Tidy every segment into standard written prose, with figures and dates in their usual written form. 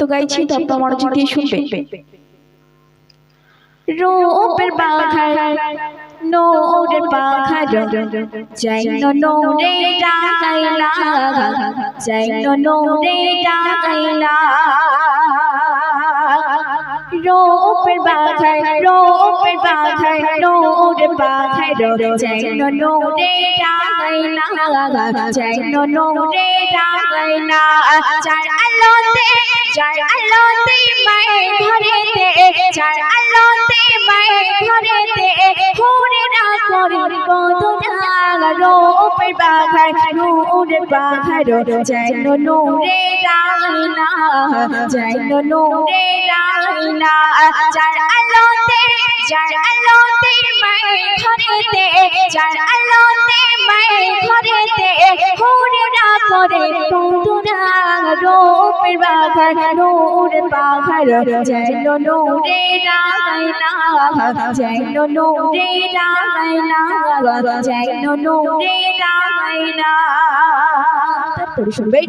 তো গাইছি তো আপনার মনোযোগ দিয়ে শুনবেন। রূপের বাঘার নোরের বাঘার যাই নোরে ডাকাইলা যাই নোরে ডাকাইলা রূপের বাঘার নোরের বাঘার যাই নোরে ডাকাইলা যাই নোরে ডাকাইলা যার আলোতে মায়ের ঘরেতে যার আলোতে মায়ের ঘরেতে হুরেরা করে কতটা রূপের বাঘার নোরের বাঘার যাই নোরে ডাকাইলা যাই নোরে ডাকাইলা যার আলোতে মায়ের ঘরেতে যার আলোতে মায়ের ঘরেতে হুরেরা করে কতটা রূপের বাঘার নোরের বাঘার যাই নোরে ডাকাইলা যাই নোরে ডাকাইলা যাই নোরে ডাকাইলা। তারপরে শুনবেন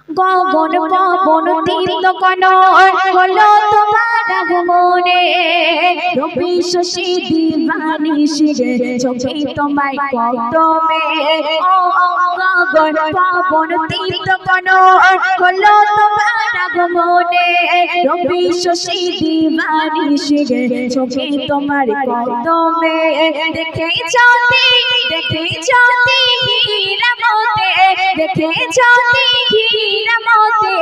গগন পবন তীর্থ কন হলো তোমার আগমনে রবি শশী দিবানিশি চোখে তোমায় কদমে ও গগন পবন তীর্থ কন হলো তোমার আগমনে রবি শশী দিবানিশি চোখে তোমার কদমে দেখে যদি হীরামতে দেখে যদি হীরামতে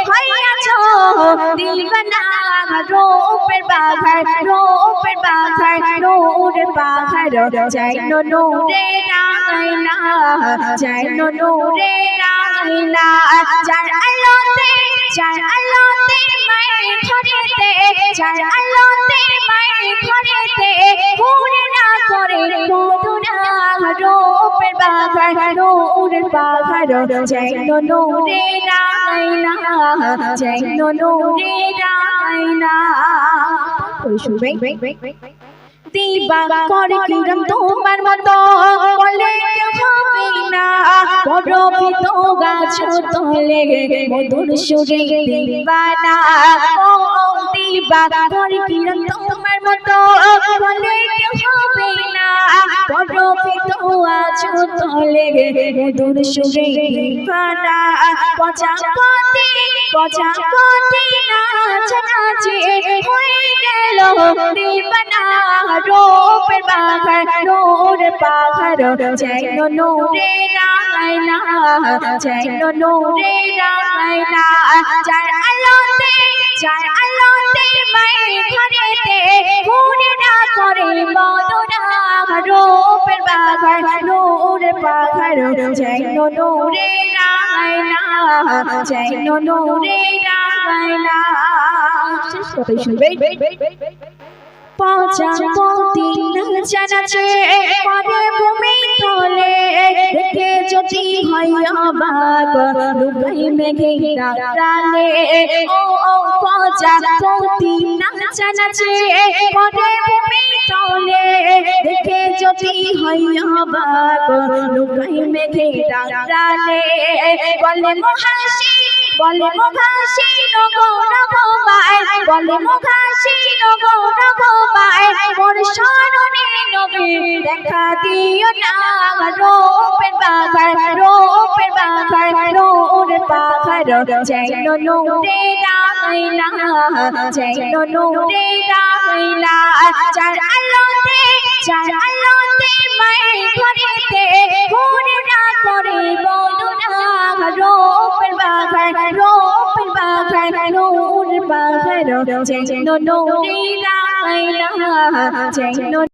হইয়াছো দিবানা রূপের বাঘার নোরের বাঘার যাই নোরে ডাকাইলা যাই নোরে ডাকাইলা যার আলোতে মায়ের ঘরেতে যার আলোতে মায়ের ঘরেতে হুরেরা করে কতটা রূপের বাঘার নোরের বাঘার যাই নোরে ডাকাইলা যাই নোরে ডাকাইলা। শুনবেন দিবা করে কিরম তোমার মতো বলে হবে না পরবিত গাছ তলে মধুর সুরে দিবানা ও দিবা করে কিরম তোমার মতো বলে হবে না পরবিত গাছ তলে মধুর সুরে দিবানা পচাপতি নাচ নাচে হয়ে গেল দিবানা রূপের বাঘার নোরের বাঘার যাই নোরে ডাকাইলা যাই নোরে ডাকাইলা যার আলোতে মায়ের ঘরেতে হুরেরা করে বদনা রূপের বাঘার নোরের বাঘার যাই নোরে ডাকাইলা যাই নোরে ডাকাইলা। শেষ কথাই শুনবেন পচাপতি নাচে পরে ভূমি তলে দেখে যদি হয় অবাক লুকাই মেঘে ডালে ও পচাপতি নাচে পরে ভূমি তলে দেখে যদি হয় অবাক লুকাই মেঘে ডালে বলে মহাশি নগো নগমায় বলে মহাশি নগো নগমায় মোর শরণে নবী দেখা দিও না রূপের বাঘার নোরের বাঘার যাই নোরে ডাকাইলা যাই নোরে ডাকাইলা যার আলোতে মায়ের ঘরেতে হুরেরা করে বদনা রূপের বাঘার নোরের বাঘার যাই নোরে ডাকাইলা যাই